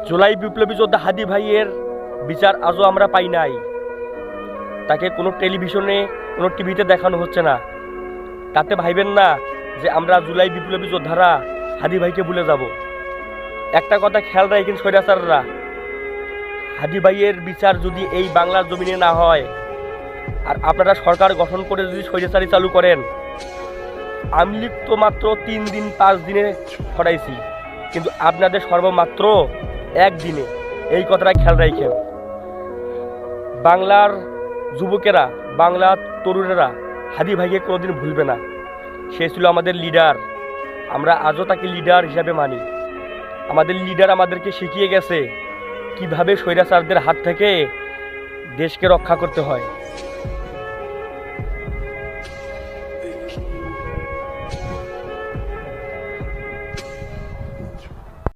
জুলাই বিপ্লবী যোদ্ধা হাদি ভাইয়ের বিচার আজও আমরা পাই নাই। তাকে কোনো টেলিভিশনে কোনো টিভিতে দেখানো হচ্ছে না। তাতে ভাইবেন না যে আমরা জুলাই বিপ্লবী যোদ্ধারা হাদি ভাইকে ভুলে যাব। একটা কথা খেয়াল রাখেন স্বৈরাচাররা, হাদি ভাইয়ের বিচার যদি এই বাংলার জমিনে না হয় আর আপনারা সরকার গঠন করে যদি স্বৈরাচারী চালু করেন, আওয়ামী লীগ তো মাত্র 3 দিন 5 দিনে ছড়াইছি, কিন্তু আপনাদের সর্বমাত্র 1 দিনে। এই কথাটা খেয়াল রাখেন। বাংলার যুবকেরা, বাংলার তরুণেরা হাদি ভাইকে কোনোদিন ভুলবে না। সে ছিল আমাদের লিডার, আমরা আজও তাকে লিডার হিসাবে মানি। আমাদের লিডার আমাদেরকে শিখিয়ে গেছে কিভাবে স্বৈরাচারদের হাত থেকে দেশকে রক্ষা করতে হয়।